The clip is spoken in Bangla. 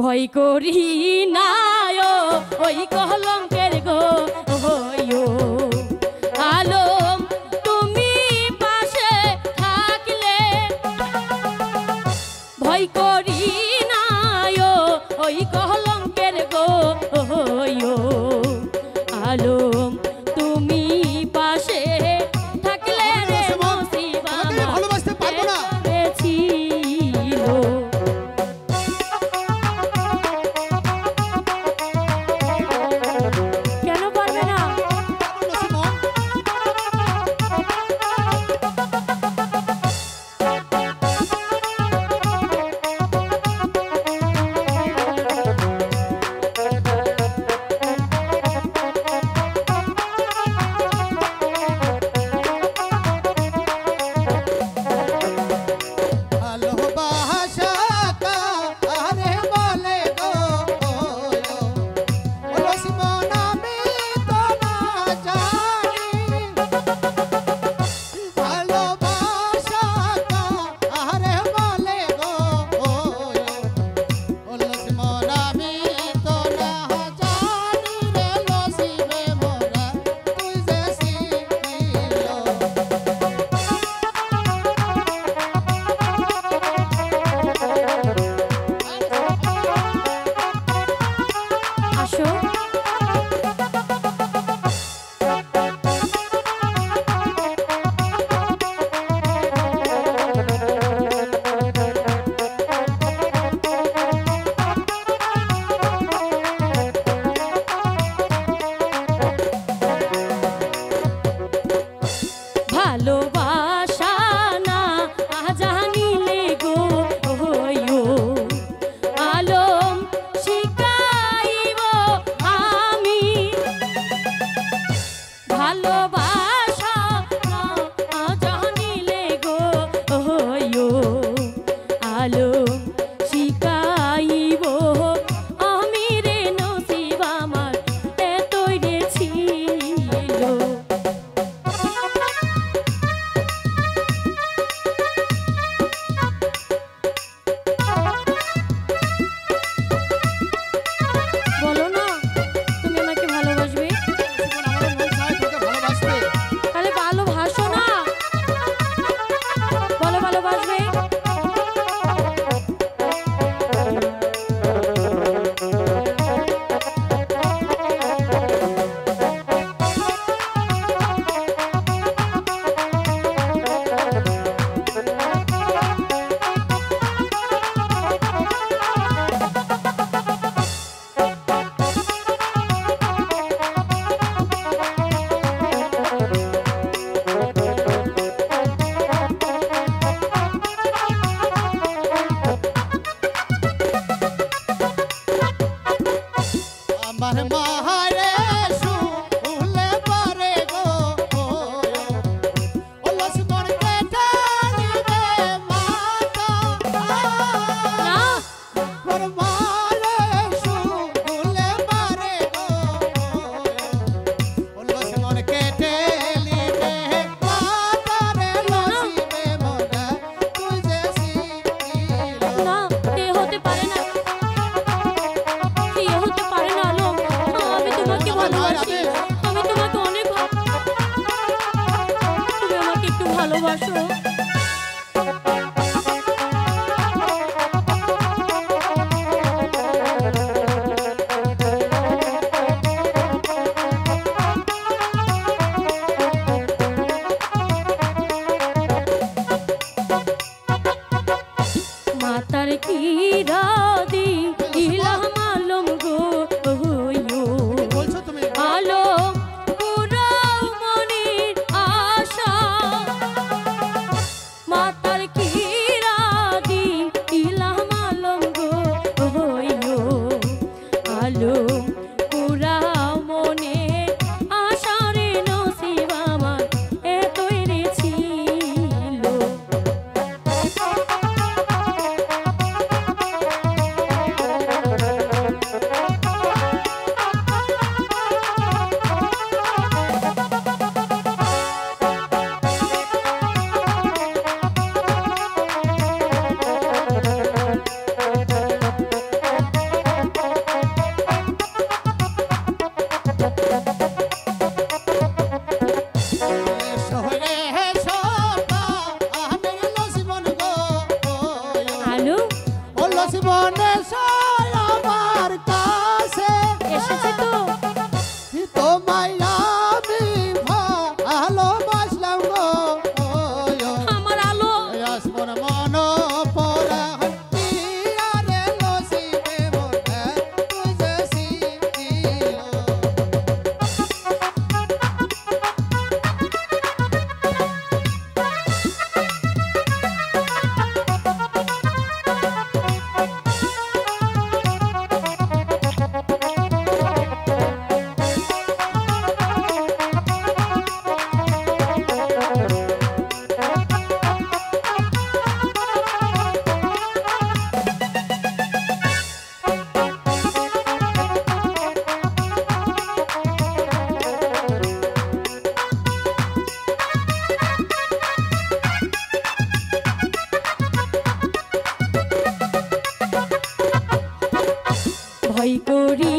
ভয় করি না ওই কলঙ্কের গো হইও আলম তুমি পাশে থাকলে ভয় করি না ওই কলঙ্কের গো হইও আলম তুমি পাশে থাকলে রে মুসিবা ভালোবাসতে পারবো না ছিল কেন পারবে না ভালোবাসা না জানিলে গো হইও আলম শিখাইব আমি ভালোবাসা না জানিলে গো হইও আলম শিখাইব আমি রে নসিব আমার এতই রে ছিল বলো না তুমি আমাকে ভালোবাসবে তাহলে ভালোবাসো না বলো ভালোবাসবে আমার মাহারে শুলে পারে গো ওলস মন কেটে নিবে মাতা না মোর মারে শুলে পারে গো ওলস মন কেটে নিবে মাতা রে লসিবে মোরা তুই যে শিখিল না এ হতে পারে না এ হতে পারে না আলম আমি তোমাকে ভালোবাসি আমি তোমাকে অনেক তুমি আমাকে একটু ভালোবাসো মাতার কিরা দিলাম আলম গো হইও বলছো তুমি আলম পুরাও মনের আশা মাতার কিরা দিলাম আলম গো হইও আলম পুরাও মনের আশা রে নসিব আমার এতই রে ছিল নেশা আমার কাছে এসেছে তো তোমায় আমি ভালোবাসলাম গো আমার আলো আসমন মন পরা রে লসিবে মোরা তুঝে সিকিলো ভয় করি